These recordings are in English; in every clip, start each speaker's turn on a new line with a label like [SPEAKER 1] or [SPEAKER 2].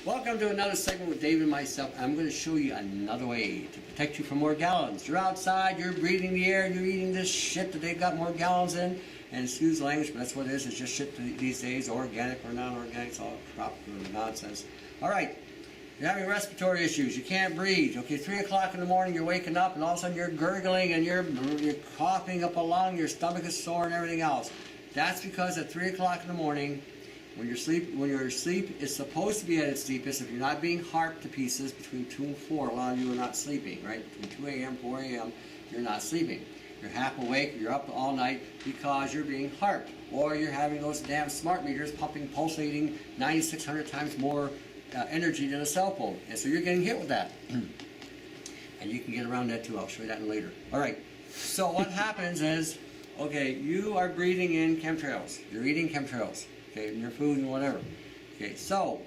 [SPEAKER 1] Welcome to another segment with Dave and myself. I'm going to show you another way to protect you from more gallons. You're outside, you're breathing the air, you're eating this shit that they've got more gallons in. And excuse the language, but that's what it is. It's just shit these days, organic or non-organic. It's all crap or nonsense. All right, you're having respiratory issues. You can't breathe. Okay, 3 o'clock in the morning, you're waking up, and all of a sudden you're gurgling and you're coughing up a lung. Your stomach is sore and everything else. That's because at 3 o'clock in the morning, when your sleep is supposed to be at its deepest, if you're not being harped to pieces between 2 and 4, a lot of you are not sleeping, right? Between 2 a.m. 4 a.m., you're not sleeping. You're half awake, you're up all night because you're being harped. Or you're having those damn smart meters pumping, pulsating 9,600 times more energy than a cell phone. And so you're getting hit with that. And you can get around that too. I'll show you that later. All right. So what happens is, okay, you are breathing in chemtrails. You're eating chemtrails. Okay, in your food and whatever. Okay, so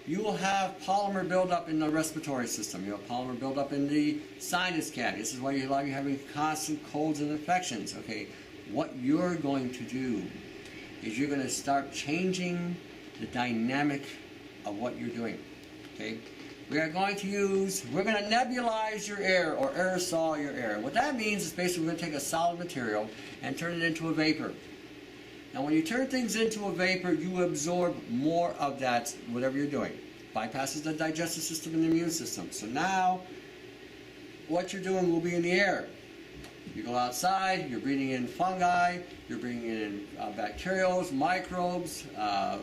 [SPEAKER 1] you will have polymer buildup in the respiratory system. You'll have polymer buildup in the sinus cavity. This is why you're having constant colds and infections. Okay, what you're going to do is you're going to start changing the dynamic of what you're doing. Okay, we're going to nebulize your air or aerosol your air. What that means is basically we're going to take a solid material and turn it into a vapor. Now when you turn things into a vapor, you absorb more of that, whatever you're doing. Bypasses the digestive system and the immune system. So now, what you're doing will be in the air. You go outside, you're breathing in fungi, you're bringing in bacterials, microbes,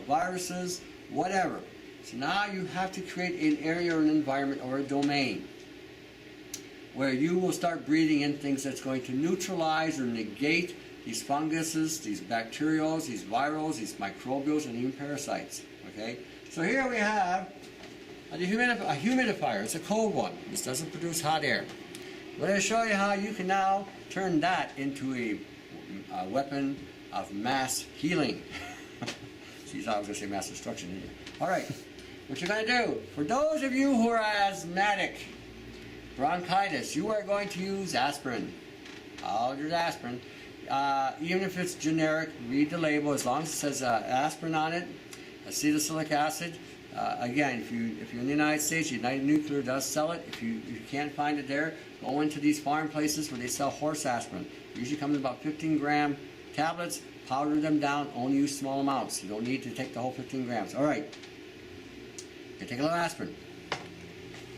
[SPEAKER 1] viruses, whatever. So now you have to create an area or an environment or a domain where you will start breathing in things that's going to neutralize or negate these funguses, these bacterials, these virals, these microbials, and even parasites. Okay? So here we have a humidifier. It's a cold one. This doesn't produce hot air. I'm going to show you how you can now turn that into a weapon of mass healing. See, I was going to say mass destruction. All right. What you're going to do, for those of you who are asthmatic, bronchitis, you are going to use aspirin. I'll use aspirin. Even if it's generic, read the label. As long as it says aspirin on it, acetylsalicylic acid. Again, if you're in the United States, United Nuclear does sell it. If you can't find it there, go into these farm places where they sell horse aspirin. It usually comes in about 15-gram tablets. Powder them down. Only use small amounts. You don't need to take the whole 15 grams. All right. You take a little aspirin.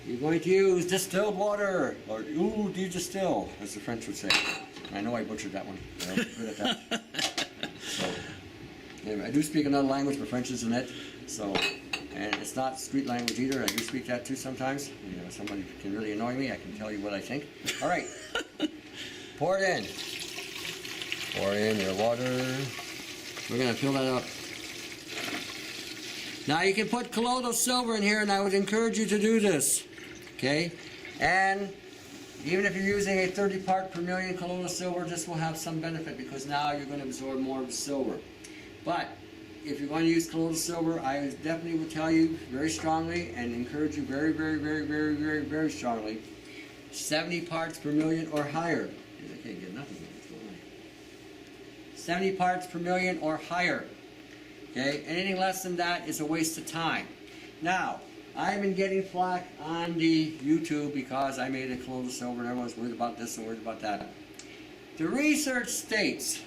[SPEAKER 1] You're going to use distilled water, or eau de distill, as the French would say. I know I butchered that one. I'm good at that. So, anyway, I do speak another language, but French isn't it. So, and it's not street language either. I do speak that too sometimes. You know, somebody can really annoy me. I can tell you what I think. All right, pour it in. Pour in your water. We're gonna fill that up. Now you can put colloidal silver in here, and I would encourage you to do this. Okay, and even if you're using a 30 part per million colloidal silver, this will have some benefit because now you're going to absorb more of the silver. But if you're going to use colloidal silver, I definitely would tell you very strongly and encourage you very, very, very, very, very, very strongly, 70 parts per million or higher. I can't get nothing. 70 parts per million or higher. Okay, anything less than that is a waste of time. Now, I've been getting flack on the YouTube because I made a colloidal silver and everyone's worried about this and worried about that. The research states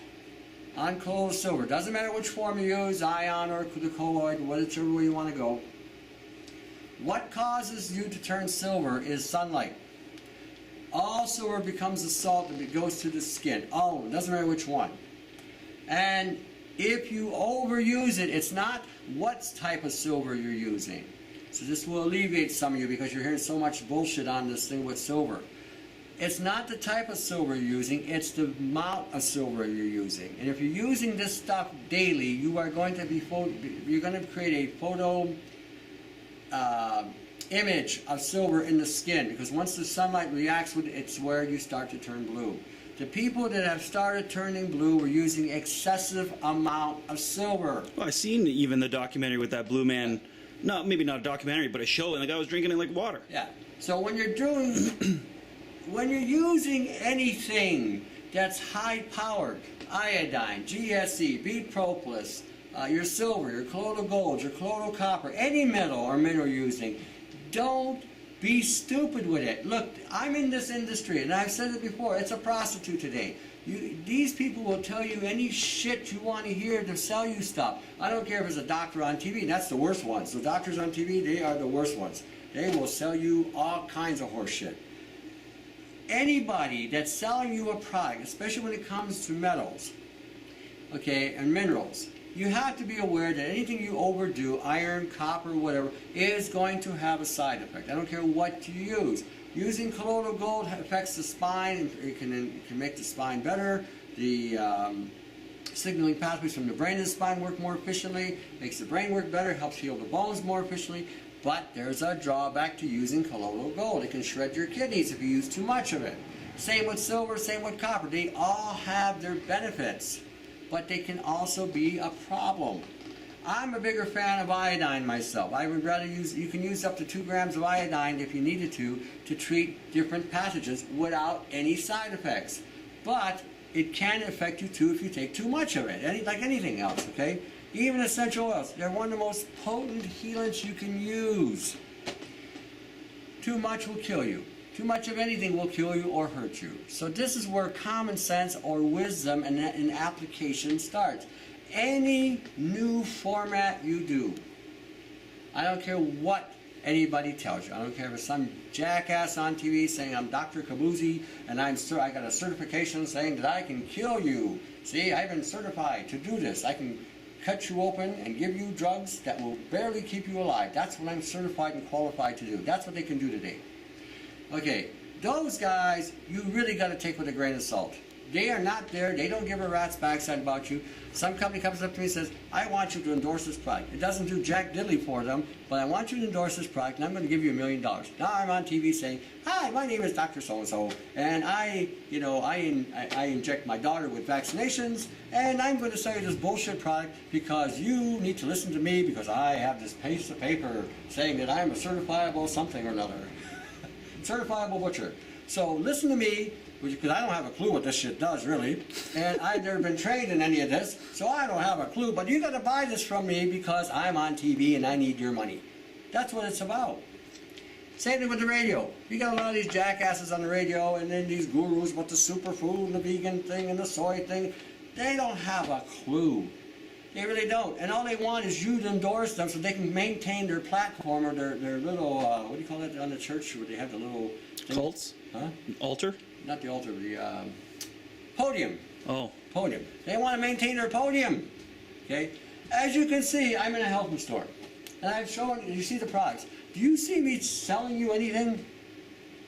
[SPEAKER 1] on colloidal silver, doesn't matter which form you use, ion or the colloid, whichever way you want to go, what causes you to turn silver is sunlight. All silver becomes a salt that goes to the skin. All of them, doesn't matter which one. And if you overuse it, it's not what type of silver you're using. So this will alleviate some of you because you're hearing so much bullshit on this thing with silver. It's not the type of silver you're using, it's the amount of silver you're using. And if you're using this stuff daily, you are going to create a photo image of silver in the skin, because once the sunlight reacts with it, it's where you start to turn blue. The people that have started turning blue were using excessive amount of silver.
[SPEAKER 2] Well, I've seen even the documentary with that blue man. No, maybe not a documentary, but a show, and the guy was drinking it like water.
[SPEAKER 1] Yeah. So when you're using anything that's high-powered, iodine, GSE, B-propolis, your silver, your colloidal gold, your colloidal copper, any metal or mineral you're using, don't be stupid with it. Look, I'm in this industry, and I've said it before, it's a prostitute today. These people will tell you any shit you want to hear to sell you stuff. I don't care if it's a doctor on TV, and that's the worst ones. The doctors on TV, they are the worst ones. They will sell you all kinds of horse shit. Anybody that's selling you a product, especially when it comes to metals, okay, and minerals, you have to be aware that anything you overdo, iron, copper, whatever, is going to have a side effect. I don't care what you use. Using colloidal gold affects the spine, and it can make the spine better. The signaling pathways from the brain to the spine work more efficiently, makes the brain work better, helps heal the bones more efficiently. But there's a drawback to using colloidal gold. It can shred your kidneys if you use too much of it. Same with silver, same with copper. They all have their benefits, but they can also be a problem. I'm a bigger fan of iodine myself. I would rather you can use up to 2 grams of iodine if you needed to treat different pathogens without any side effects. But it can affect you too if you take too much of it, like anything else, okay? Even essential oils, they're one of the most potent healants you can use. Too much will kill you. Too much of anything will kill you or hurt you. So this is where common sense or wisdom and application starts. Any new format you do, I don't care what anybody tells you. I don't care if it's some jackass on TV saying I'm Dr. Kaboozy and I got a certification saying that I can kill you. See, I've been certified to do this. I can cut you open and give you drugs that will barely keep you alive. That's what I'm certified and qualified to do. That's what they can do today. Okay, those guys, you really got to take with a grain of salt. They are not there. They don't give a rat's backside about you. Some company comes up to me and says, I want you to endorse this product. It doesn't do jack diddly for them, but I want you to endorse this product, and I'm going to give you $1 million. Now I'm on TV saying, hi, my name is Dr. So-and-so, and I inject my daughter with vaccinations, and I'm going to sell you this bullshit product because you need to listen to me because I have this piece of paper saying that I'm a certifiable something or another. Certifiable butcher. So listen to me, because I don't have a clue what this shit does, really. And I've never been trained in any of this, so I don't have a clue. But you got to buy this from me because I'm on TV and I need your money. That's what it's about. Same thing with the radio. You got a lot of these jackasses on the radio and then these gurus with the superfood and the vegan thing and the soy thing. They don't have a clue. They really don't. And all they want is you to endorse them so they can maintain their platform or their little, what do you call it on the church where they have the little thing?
[SPEAKER 2] Cults?
[SPEAKER 1] Huh?
[SPEAKER 2] Altar?
[SPEAKER 1] Not the altar, the podium.
[SPEAKER 2] Oh.
[SPEAKER 1] Podium. They want to maintain their podium. Okay? As you can see, I'm in a health food store. And I've shown, you see the products. Do you see me selling you anything?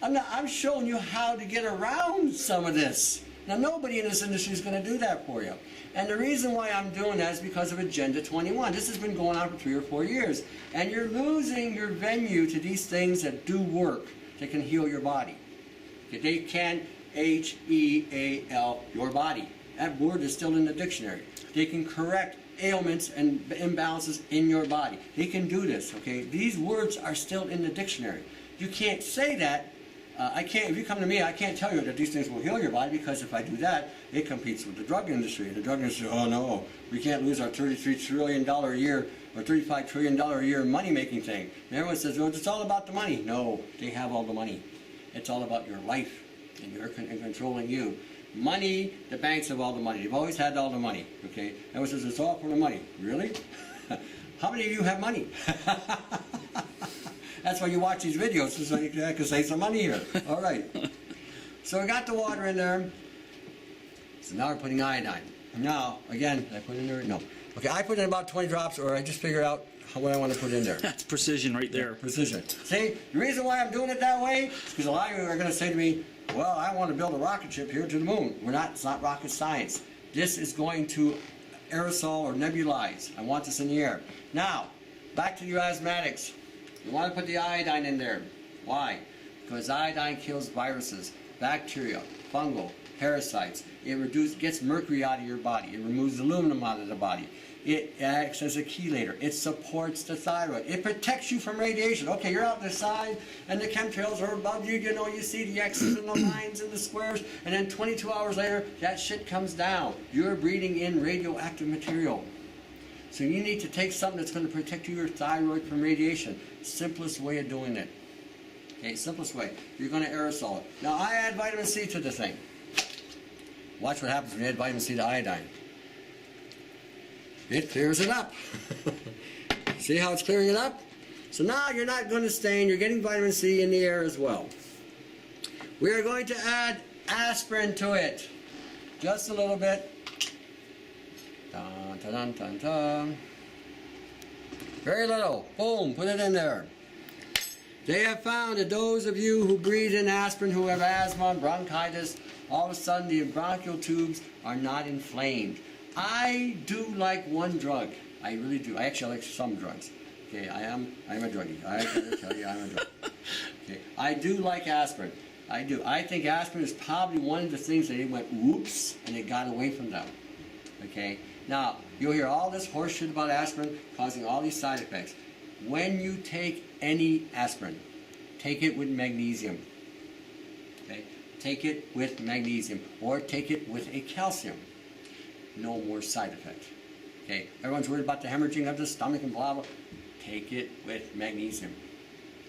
[SPEAKER 1] I'm showing you how to get around some of this. Now, nobody in this industry is going to do that for you. And the reason why I'm doing that is because of Agenda 21. This has been going on for 3 or 4 years. And you're losing your venue to these things that do work, that can heal your body. They can H-E-A-L, your body. That word is still in the dictionary. They can correct ailments and imbalances in your body. They can do this, okay? These words are still in the dictionary. You can't say that. If you come to me, I can't tell you that these things will heal your body because if I do that, it competes with the drug industry. And the drug industry, oh no, we can't lose our $33 trillion a year or $35 trillion a year money-making thing. And everyone says, well, it's all about the money. No, they have all the money. It's all about your life and and controlling you. Money, the banks have all the money. They've always had all the money, okay? Everyone says, it's all for the money. Really? How many of you have money? That's why you watch these videos, so you can save some money here. All right. So we got the water in there. So now we're putting iodine. Now, again, did I put in there? No. Okay, I put in about 20 drops, or I just figure out what I want to put in there.
[SPEAKER 2] That's precision right there.
[SPEAKER 1] Yeah, precision. See, the reason why I'm doing it that way is because a lot of you are going to say to me, well, I want to build a rocket ship here to the moon. It's not rocket science. This is going to aerosol or nebulize. I want this in the air. Now, back to your asthmatics. You want to put the iodine in there. Why? Because iodine kills viruses, bacteria, fungal, parasites. It gets mercury out of your body. It removes aluminum out of the body. It acts as a chelator. It supports the thyroid. It protects you from radiation. Okay, you're out the side and the chemtrails are above you. You know, you see the X's and the lines and the squares. And then 22 hours later, that shit comes down. You're breathing in radioactive material. So you need to take something that's going to protect your thyroid from radiation. Simplest way of doing it. Okay, simplest way. You're going to aerosol it. Now I add vitamin C to the thing. Watch what happens when you add vitamin C to iodine. It clears it up. See how it's clearing it up? So now you're not going to stain. You're getting vitamin C in the air as well. We are going to add aspirin to it. Just a little bit. Dun, dun, dun, dun, dun. Very little. Boom. Put it in there. They have found that those of you who breathe in aspirin, who have asthma, bronchitis, all of a sudden the bronchial tubes are not inflamed. I do like one drug. I really do. I actually like some drugs. Okay, I'm a druggie. I gotta tell you, I'm a druggie. Okay, I do like aspirin. I do. I think aspirin is probably one of the things that they went whoops and it got away from them. Okay. Now you'll hear all this horse shit about aspirin causing all these side effects. When you take any aspirin, take it with magnesium. Okay? Take it with magnesium or take it with a calcium. No more side effect. Okay? Everyone's worried about the hemorrhaging of the stomach and blah blah. Take it with magnesium.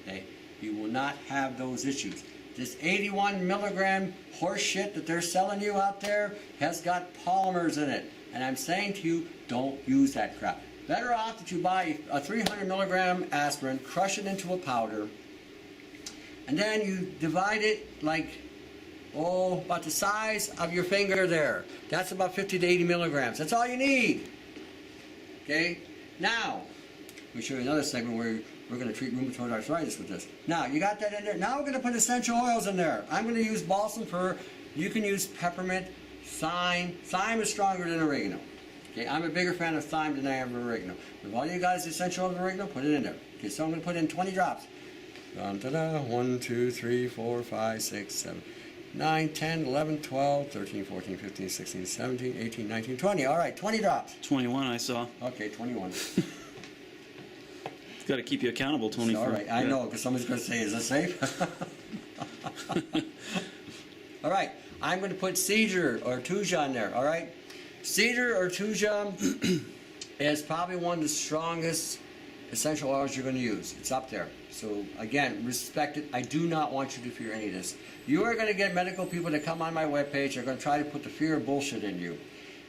[SPEAKER 1] Okay? You will not have those issues. This 81 milligram horse shit that they're selling you out there has got polymers in it. And I'm saying to you, don't use that crap. Better off that you buy a 300 milligram aspirin, crush it into a powder, and then you divide it like, about the size of your finger there. That's about 50 to 80 milligrams. That's all you need. Okay? Now, let me show you another segment where we're going to treat rheumatoid arthritis with this. Now, you got that in there. Now we're going to put essential oils in there. I'm going to use balsam fir. You can use peppermint, thyme. Thyme is stronger than oregano. Okay, I'm a bigger fan of thyme than I am of oregano. If all you got is essential oil of oregano, put it in there. Okay, so I'm going to put in 20 drops. 1, 2, 3, 4, 5, 6, 7, 9, 10, 11, 12, 13, 14, 15, 16, 17, 18, 19, 20. All right, 20 drops.
[SPEAKER 2] 21 I saw.
[SPEAKER 1] Okay, 21.
[SPEAKER 2] It's got to keep you accountable, Tony.
[SPEAKER 1] All right, I know, because somebody's going to say, is this safe? All right, I'm going to put cedar or tuja in there, all right? Cedar or tuja is probably one of the strongest essential oils you're going to use. It's up there. So again, respect it. I do not want you to fear any of this. You are going to get medical people that come on my webpage. They're going to try to put the fear of bullshit in you.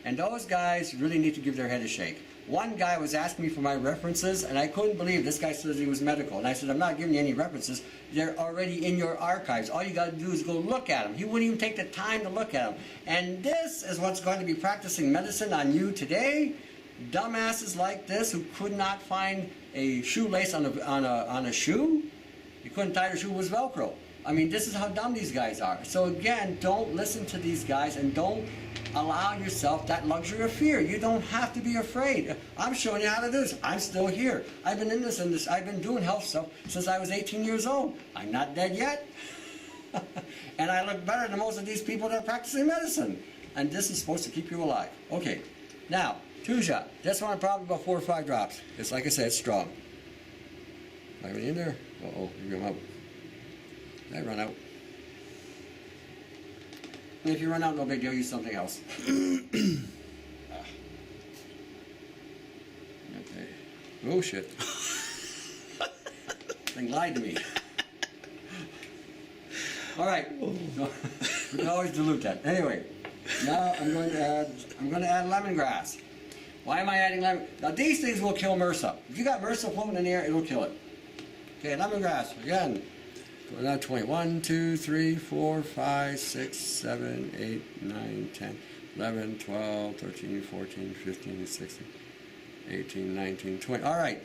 [SPEAKER 1] And those guys really need to give their head a shake. One guy was asking me for my references, and I couldn't believe this guy says he was medical. And I said, I'm not giving you any references. They're already in your archives. All you got to do is go look at them. He wouldn't even take the time to look at them. And this is what's going to be practicing medicine on you today. Dumbasses like this who could not find a shoelace on a shoe. You couldn't tie the shoe with Velcro. I mean, this is how dumb these guys are. So again, don't listen to these guys and don't allow yourself that luxury of fear. You don't have to be afraid. I'm showing you how to do this. I'm still here. I've been in this industry. I've been doing health stuff since I was 18 years old. I'm not dead yet. And I look better than most of these people that are practicing medicine. And this is supposed to keep you alive. Okay. Now, tuja. This one probably about 4 or 5 drops. It's like I said, it's strong. Am I in there? Uh-oh, you're going out. I run out. If you run out, no big deal. Use something else. Okay. Oh shit! Thing lied to me. All right. We can always dilute that. Anyway, now I'm going to add lemongrass. Why am I adding lemon? Now these things will kill MRSA. If you got MRSA floating in the air, it'll kill it. Okay, lemongrass again. Now 20. 1, 2, 3, 4, 5, 6, 7, 8, 9, 10, 11, 12, 13, 14, 15, 16, 18, 19, 20. All right.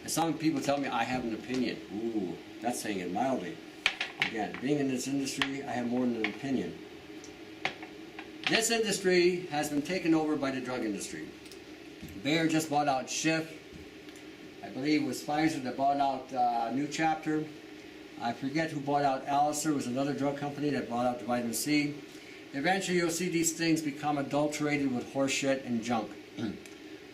[SPEAKER 1] And some people tell me I have an opinion. Ooh, that's saying it mildly. Again, being in this industry, I have more than an opinion. This industry has been taken over by the drug industry. Bayer just bought out Schiff. I believe it was Pfizer that bought out New Chapter. I forget who bought out Alistair. It was another drug company that bought out the vitamin C. Eventually you'll see these things become adulterated with horse shit and junk.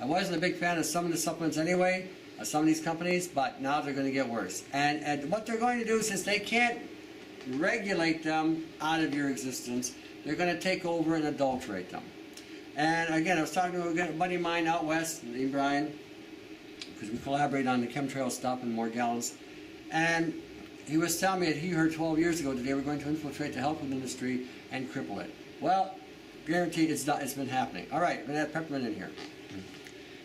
[SPEAKER 1] I wasn't a big fan of some of the supplements anyway, of some of these companies, but now they're going to get worse. And what they're going to do, since they can't regulate them out of your existence, they're going to take over and adulterate them. And again, I was talking to a buddy of mine out west, named Brian, because we collaborate on the chemtrail stuff and more gallons. And he was telling me that he heard 12 years ago that they were going to infiltrate the health food industry and cripple it. Well, guaranteed it's been happening. All right, I'm going to add peppermint in here.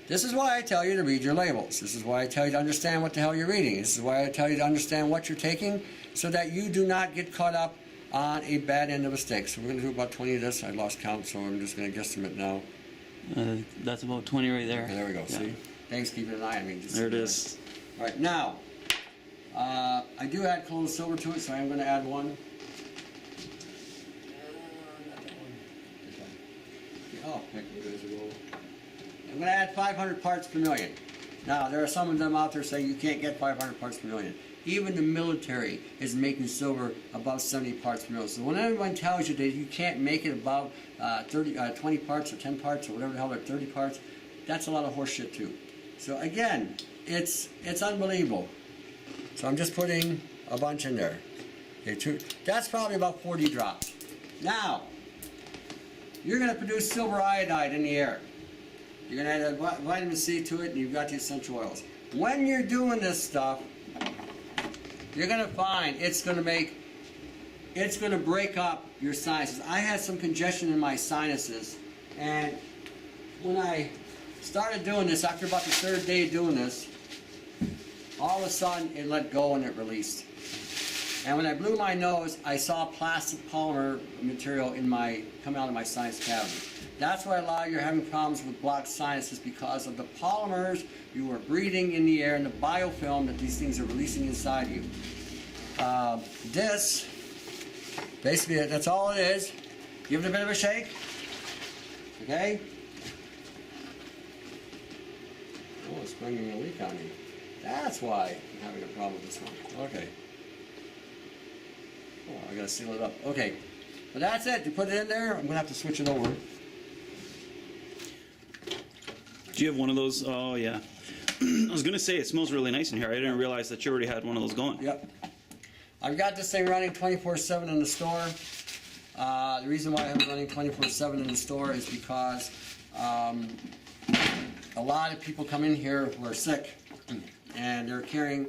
[SPEAKER 1] This is why I tell you to read your labels. This is why I tell you to understand what the hell you're reading. This is why I tell you to understand what you're taking so that you do not get caught up on a bad end of a stick. So we're going to do about 20 of this. I lost count, so I'm just going to guesstimate now.
[SPEAKER 2] That's about 20 right there.
[SPEAKER 1] Okay, there we go.
[SPEAKER 2] Yeah.
[SPEAKER 1] See? Thanks for keeping an eye on me.
[SPEAKER 2] There it is.
[SPEAKER 1] All right, now, I do add colored silver to it, so I'm going to add one. Oh, heck, I'm going to add 500 parts per million. Now, there are some of them out there saying you can't get 500 parts per million. Even the military is making silver above 70 parts per million. So when anyone tells you that you can't make it above 20 parts or 10 parts or whatever the hell they're 30 parts, that's a lot of horse shit too. So again, it's unbelievable. So I'm just putting a bunch in there. Okay, that's probably about 40 drops. Now, you're going to produce silver iodide in the air. You're going to add vitamin C to it, and you've got the essential oils. When you're doing this stuff, you're going to find it's going to break up your sinuses. I had some congestion in my sinuses, and when I started doing this, after about the third day of doing this, all of a sudden it let go and it released. And when I blew my nose, I saw plastic polymer material coming out of my sinus cavity. That's why a lot of you are having problems with blocked sinuses, because of the polymers you are breathing in the air and the biofilm that these things are releasing inside you. This, basically, that's all it is. Give it a bit of a shake. Okay? Oh, it's bringing a leak on me. That's why I'm having a problem with this one. Okay. Oh, I gotta seal it up. Okay. But that's it. You put it in there. I'm gonna have to switch it over.
[SPEAKER 2] Do you have one of those? Oh, yeah. I was going to say, it smells really nice in here. I didn't realize that you already had one of those going.
[SPEAKER 1] Yep. I've got this thing running 24/7 in the store. The reason why I have it running 24/7 in the store is because a lot of people come in here who are sick, and they're carrying,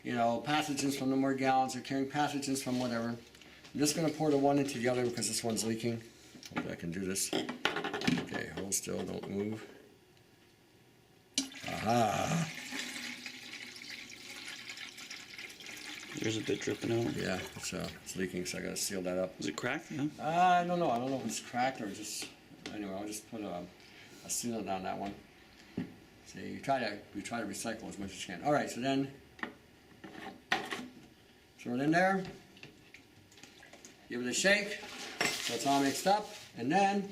[SPEAKER 1] pathogens from the more gallons. They're carrying pathogens from whatever. I'm just going to pour the one into the other because this one's leaking. Hope I can do this. Okay, hold still, don't move. Aha.
[SPEAKER 2] There's a bit dripping out.
[SPEAKER 1] Yeah, it's leaking, so I gotta seal that up.
[SPEAKER 2] Is it cracked? Yeah.
[SPEAKER 1] I don't know. I don't know if it's cracked or just. Anyway, I'll just put a sealant on that one. See, you try to recycle as much as you can. All right, so then throw it in there. Give it a shake so it's all mixed up, and then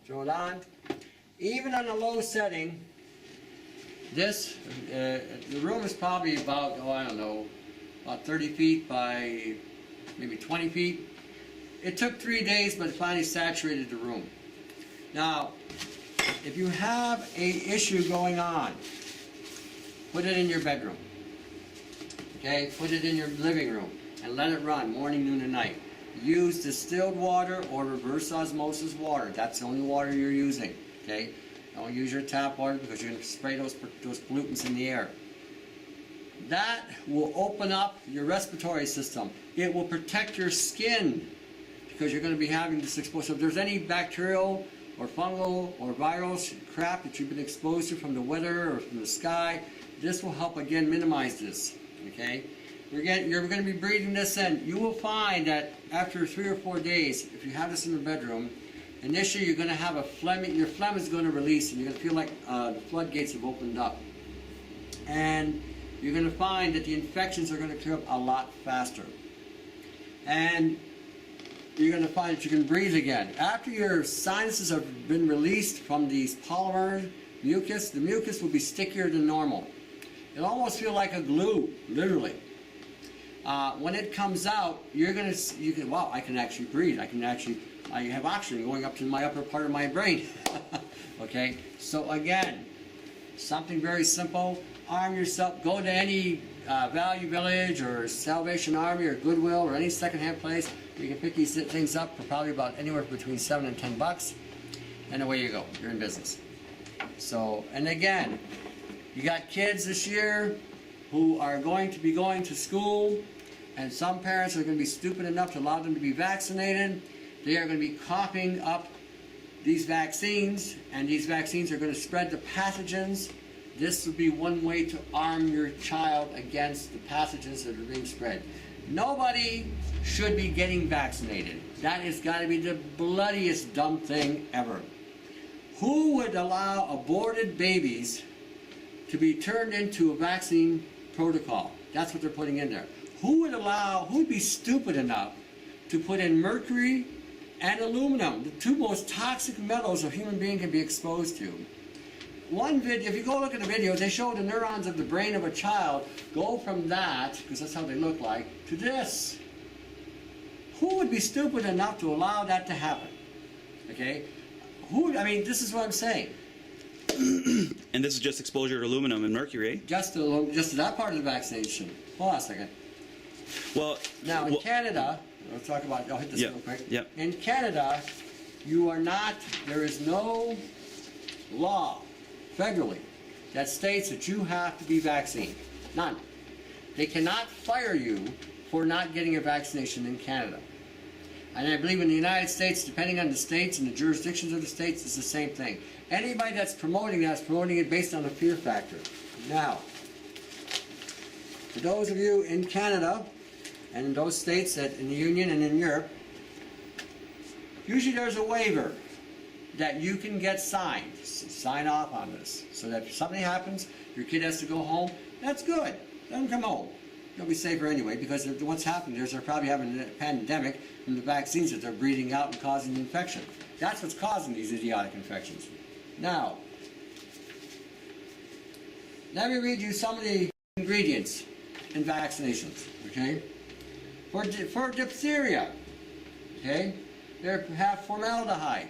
[SPEAKER 1] throw it on. Even on a low setting, the room is probably about, about 30 feet by maybe 20 feet. It took 3 days, but it finally saturated the room. Now, if you have an issue going on, put it in your bedroom. Okay, put it in your living room and let it run morning, noon, and night. Use distilled water or reverse osmosis water. That's the only water you're using. Okay, don't use your tap water because you're going to spray those pollutants in the air. That will open up your respiratory system. It will protect your skin because you're going to be having this exposure. So if there's any bacterial or fungal or viral crap that you've been exposed to from the weather or from the sky, this will help again minimize this. Okay, you're going to be breathing this in. You will find that after 3 or 4 days, if you have this in the bedroom, initially you're going to have your phlegm is going to release, and you're going to feel like the floodgates have opened up. And you're going to find that the infections are going to clear up a lot faster. And you're going to find that you can breathe again. After your sinuses have been released from these polymer mucus, the mucus will be stickier than normal. It'll almost feel like a glue, literally. When it comes out, wow, I can actually breathe. I have oxygen going up to my upper part of my brain. Okay, so again, something very simple. Arm yourself. Go to any Value Village or Salvation Army or Goodwill or any secondhand place. You can pick these things up for probably about anywhere between $7 and $10, and away you go. You're in business. So, and again, you got kids this year who are going to be going to school, and some parents are going to be stupid enough to allow them to be vaccinated. They are going to be coughing up these vaccines, and these vaccines are going to spread the pathogens. This would be one way to arm your child against the pathogens that are being spread. Nobody should be getting vaccinated. That has got to be the bloodiest dumb thing ever. Who would allow aborted babies to be turned into a vaccine protocol? That's what they're putting in there. Who would be stupid enough to put in mercury and aluminum, the two most toxic metals a human being can be exposed to? One video, if you go look at the video, they show the neurons of the brain of a child go from that, because that's how they look like, to this. Who would be stupid enough to allow that to happen? Okay? I mean, this is what I'm saying.
[SPEAKER 2] And this is just exposure to aluminum and mercury.
[SPEAKER 1] Just to that part of the vaccination. Hold on a second.
[SPEAKER 2] Well,
[SPEAKER 1] now in Canada, I'll hit this real quick.
[SPEAKER 2] Yep.
[SPEAKER 1] In Canada, there is no law federally that states that you have to be vaccinated. None. They cannot fire you for not getting a vaccination in Canada. And I believe in the United States, depending on the states and the jurisdictions of the states, it's the same thing. Anybody that's promoting that is promoting it based on a fear factor. Now, for those of you in Canada and in those states in the Union and in Europe, usually there's a waiver that you can get signed. Sign off on this. So that if something happens, your kid has to go home, that's good. Let them come home. You'll be safer anyway, because what's happening is they're probably having a pandemic from the vaccines that they're breathing out and causing infection. That's what's causing these idiotic infections. Now, let me read you some of the ingredients in vaccinations, okay? For diphtheria, okay, they have formaldehyde,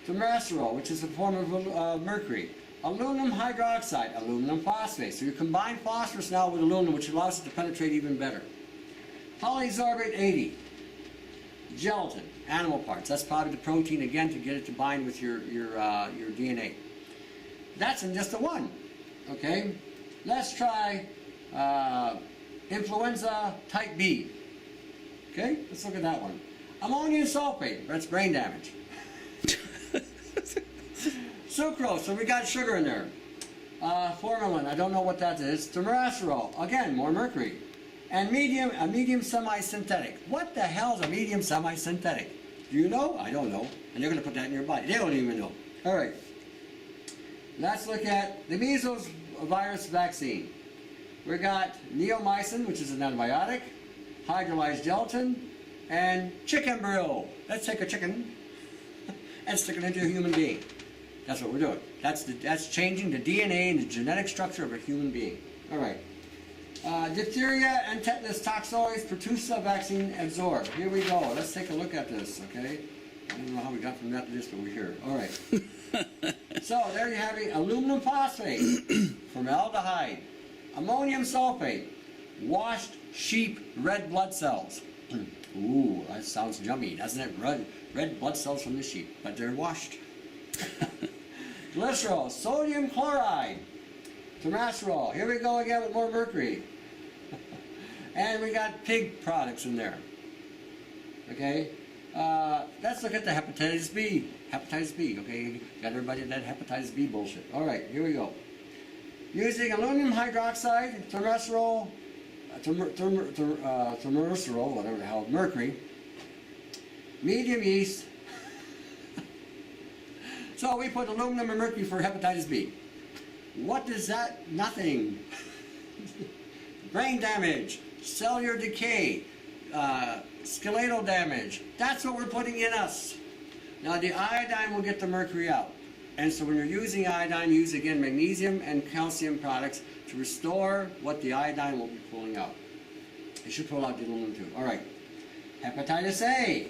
[SPEAKER 1] thimerosal, which is a form of mercury, aluminum hydroxide, aluminum phosphate. So you combine phosphorus now with aluminum, which allows it to penetrate even better. Polysorbate 80, gelatin, animal parts. That's probably the protein again to get it to bind with your DNA. That's in just a one. Okay, let's try influenza type B. Okay, let's look at that one. Ammonium sulfate. That's brain damage. Sucrose, so we got sugar in there. Formalin, I don't know what that is. Thimerosal, again, more mercury. And a medium semi-synthetic. What the hell is a medium semi-synthetic? Do you know? I don't know. And they're going to put that in your body. They don't even know. All right. Let's look at the measles virus vaccine. We got neomycin, which is an antibiotic, hydrolyzed gelatin, and chicken embryo. Let's take a chicken and stick it into a human being. That's what we're doing. That's changing the DNA and the genetic structure of a human being. All right. Diphtheria and tetanus toxoids pertussis vaccine absorbed. Here we go. Let's take a look at this, okay? I don't know how we got from that to this, but we're here. All right. So there you have it. Aluminum phosphate, formaldehyde, ammonium sulfate, washed sheep red blood cells. Ooh, that sounds yummy, doesn't it? Red blood cells from the sheep, but they're washed. Glycerol, sodium chloride, thimerosal. Here we go again with more mercury. And we got pig products in there. Okay? Let's look at the hepatitis B. Hepatitis B, okay? Got everybody that hepatitis B bullshit. All right, here we go. Using aluminum hydroxide, thimerosal, whatever the hell, mercury, medium yeast. So we put aluminum and mercury for hepatitis B. What does that? Nothing. Brain damage, cellular decay, skeletal damage. That's what we're putting in us. Now the iodine will get the mercury out. And so when you're using iodine, use again magnesium and calcium products to restore what the iodine will be pulling out. It should pull out the aluminum too. All right. Hepatitis A.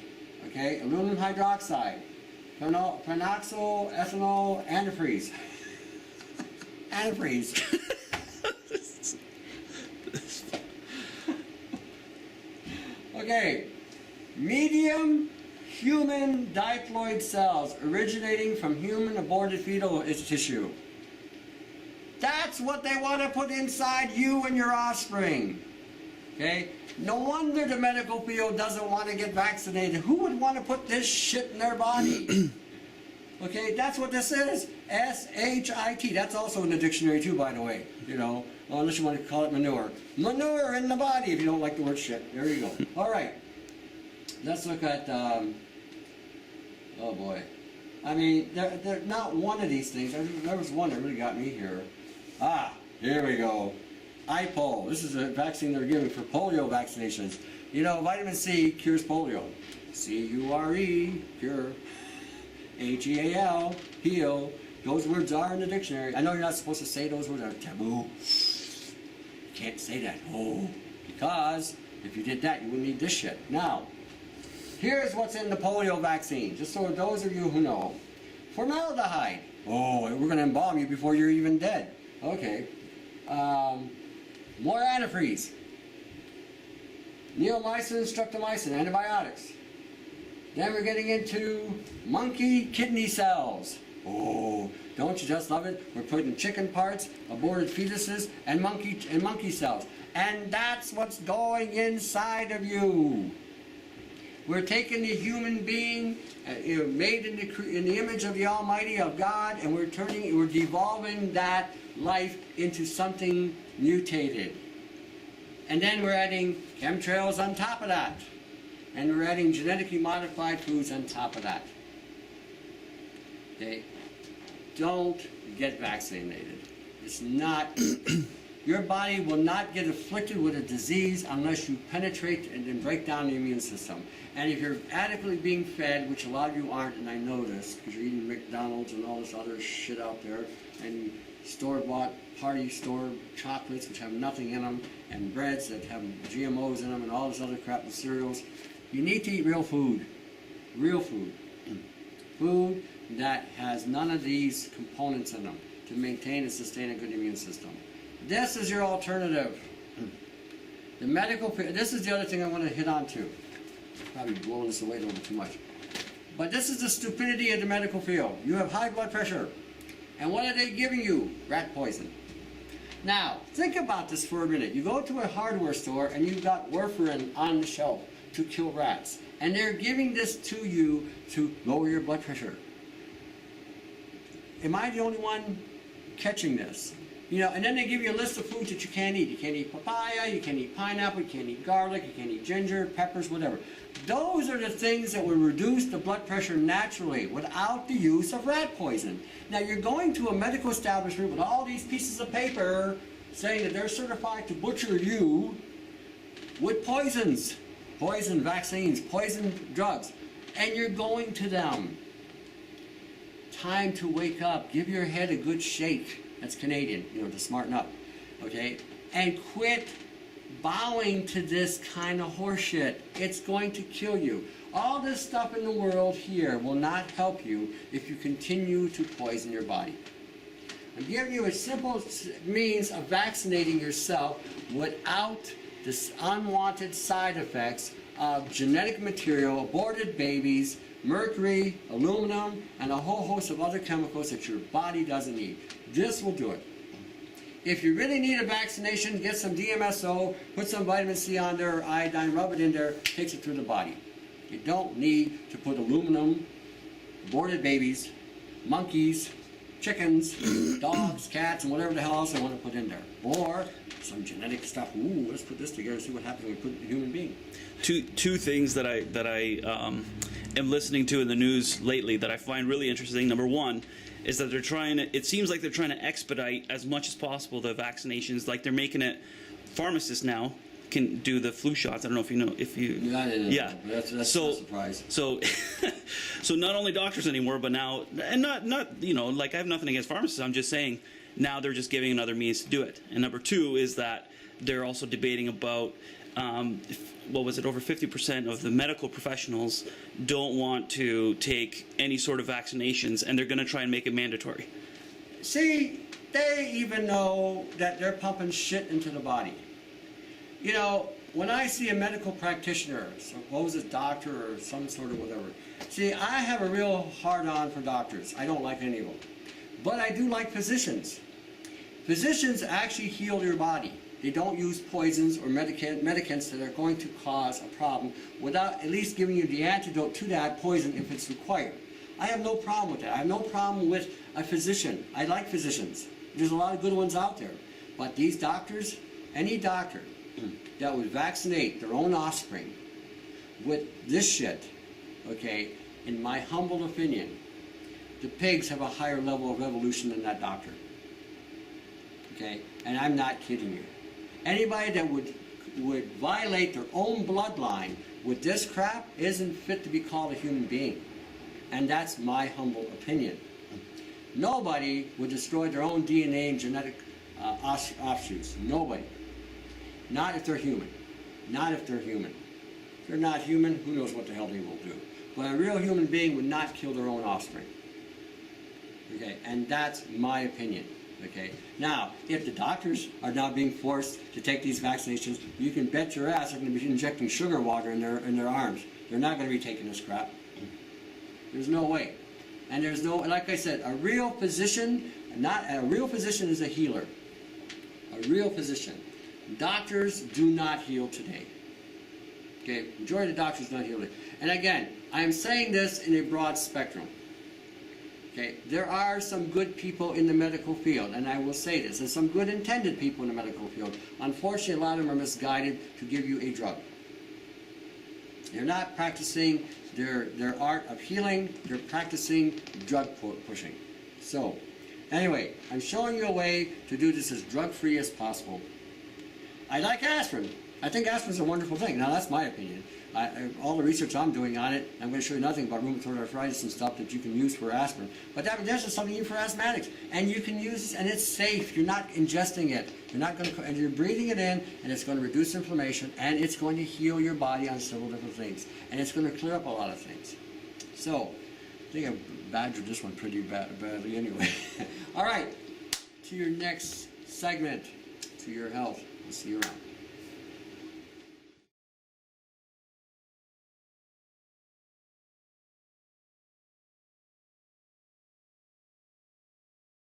[SPEAKER 1] Okay, aluminum hydroxide. Phenoxyl, ethanol, antifreeze. Antifreeze. Okay. medium human diploid cells originating from human aborted fetal tissue. That's what they want to put inside you and your offspring. Okay? No wonder the medical field doesn't want to get vaccinated. Who would want to put this shit in their body? Okay, that's what this is. S-H-I-T. That's also in the dictionary too, by the way. You know, unless you want to call it manure. Manure in the body if you don't like the word shit. There you go. All right. Let's look at, oh boy. I mean, they're not one of these things. There was one that really got me here. Ah, here we go. IPO. This is a vaccine they're giving for polio vaccinations. You know, vitamin C cures polio. C-U-R-E, cure. H-E-A-L, heal. Those words are in the dictionary. I know you're not supposed to say those words. They're taboo. You can't say that. Oh, because if you did that, you wouldn't need this shit. Now, here's what's in the polio vaccine, just so those of you who know. Formaldehyde. Oh, we're going to embalm you before you're even dead. Okay. More antifreeze. Neomycin, streptomycin, antibiotics. Then we're getting into monkey kidney cells. Oh, don't you just love it? We're putting chicken parts, aborted fetuses, and monkey cells. And that's what's going inside of you. We're taking the human being, made in the image of the Almighty, of God, and we're devolving that life into something mutated. And then we're adding chemtrails on top of that. And we're adding genetically modified foods on top of that. Okay? Don't get vaccinated. It's not, your body will not get afflicted with a disease unless you penetrate and then break down the immune system. And if you're adequately being fed, which a lot of you aren't, and I know this, because you're eating McDonald's and all this other shit out there, and store-bought, party-store chocolates which have nothing in them, and breads that have GMOs in them, and all this other crap and cereals, you need to eat real food. Real food. Food that has none of these components in them to maintain and sustain a good immune system. This is your alternative. The medical, this is the other thing I want to hit on too. Probably blowing this away a little bit too much. But this is the stupidity of the medical field. You have high blood pressure. And what are they giving you? Rat poison. Now, think about this for a minute. You go to a hardware store and you've got warfarin on the shelf to kill rats. And they're giving this to you to lower your blood pressure. Am I the only one catching this? You know, and then they give you a list of foods that you can't eat. You can't eat papaya, you can't eat pineapple, you can't eat garlic, you can't eat ginger, peppers, whatever. Those are the things that will reduce the blood pressure naturally without the use of rat poison. Now you're going to a medical establishment with all these pieces of paper saying that they're certified to butcher you with poisons. Poison vaccines, poison drugs. And you're going to them. Time to wake up. Give your head a good shake. That's Canadian, you know, to smarten up. Okay? And quit bowing to this kind of horseshit. It's going to kill you. All this stuff in the world here will not help you if you continue to poison your body. I'm giving you a simple means of vaccinating yourself without the unwanted side effects of genetic material, aborted babies, mercury, aluminum, and a whole host of other chemicals that your body doesn't need. This will do it. If you really need a vaccination, get some DMSO, put some vitamin C on there, or iodine, rub it in there, takes it through the body. You don't need to put aluminum, aborted babies, monkeys, chickens, dogs, cats, and whatever the hell else I want to put in there. Or some genetic stuff. Ooh, let's put this together and see what happens when we put it in a human being.
[SPEAKER 2] Two things that I am listening to in the news lately that I find really interesting. Number one is that they're trying to, it seems like they're trying to expedite as much as possible the vaccinations. Like they're making it, pharmacists now can do the flu shots. I don't know if you know, if you,
[SPEAKER 1] yeah. That's
[SPEAKER 2] so,
[SPEAKER 1] no surprise.
[SPEAKER 2] So, so not only doctors anymore, but now, and not you know, like I have nothing against pharmacists. I'm just saying now they're just giving another means to do it. And number two is that they're also debating about, what was it, over 50% of the medical professionals don't want to take any sort of vaccinations, and they're going to try and make it mandatory.
[SPEAKER 1] See, they even know that they're pumping shit into the body. You know, when I see a medical practitioner, suppose a doctor or some sort of whatever, see, I have a real hard-on for doctors. I don't like any of them. But I do like physicians. Physicians actually heal your body. They don't use poisons or medicaments that are going to cause a problem without at least giving you the antidote to that poison if it's required. I have no problem with that. I have no problem with a physician. I like physicians. There's a lot of good ones out there. But these doctors, any doctor that would vaccinate their own offspring with this shit, okay, in my humble opinion, the pigs have a higher level of evolution than that doctor. Okay? And I'm not kidding you. Anybody that would violate their own bloodline with this crap isn't fit to be called a human being. And that's my humble opinion. Nobody would destroy their own DNA and genetic offshoots. Nobody. Not if they're human. Not if they're human. If they're not human, who knows what the hell they will do. But a real human being would not kill their own offspring. Okay, and that's my opinion. Okay. Now, if the doctors are now being forced to take these vaccinations, you can bet your ass they're going to be injecting sugar water in their arms. They're not going to be taking this crap. There's no way. And there's no, like I said, a real physician is a healer. A real physician. Doctors do not heal today. Okay, majority of doctors do not heal today. And again, I am saying this in a broad spectrum. Okay, there are some good people in the medical field, and I will say this, there's some good intended people in the medical field. Unfortunately, a lot of them are misguided to give you a drug. They're not practicing their art of healing, they're practicing drug pushing. So, anyway, I'm showing you a way to do this as drug-free as possible. I like aspirin. I think aspirin's a wonderful thing. Now, that's my opinion. All the research I'm doing on it, I'm going to show you nothing about rheumatoid arthritis and stuff that you can use for aspirin. But there's just something for asthmatics. And you can use, and it's safe. You're not ingesting it. You're not going to, and you're breathing it in, and it's going to reduce inflammation, and it's going to heal your body on several different things. And it's going to clear up a lot of things. So, I think I've badgered this one pretty badly anyway. All right, to your next segment, to your health. I'll see you around.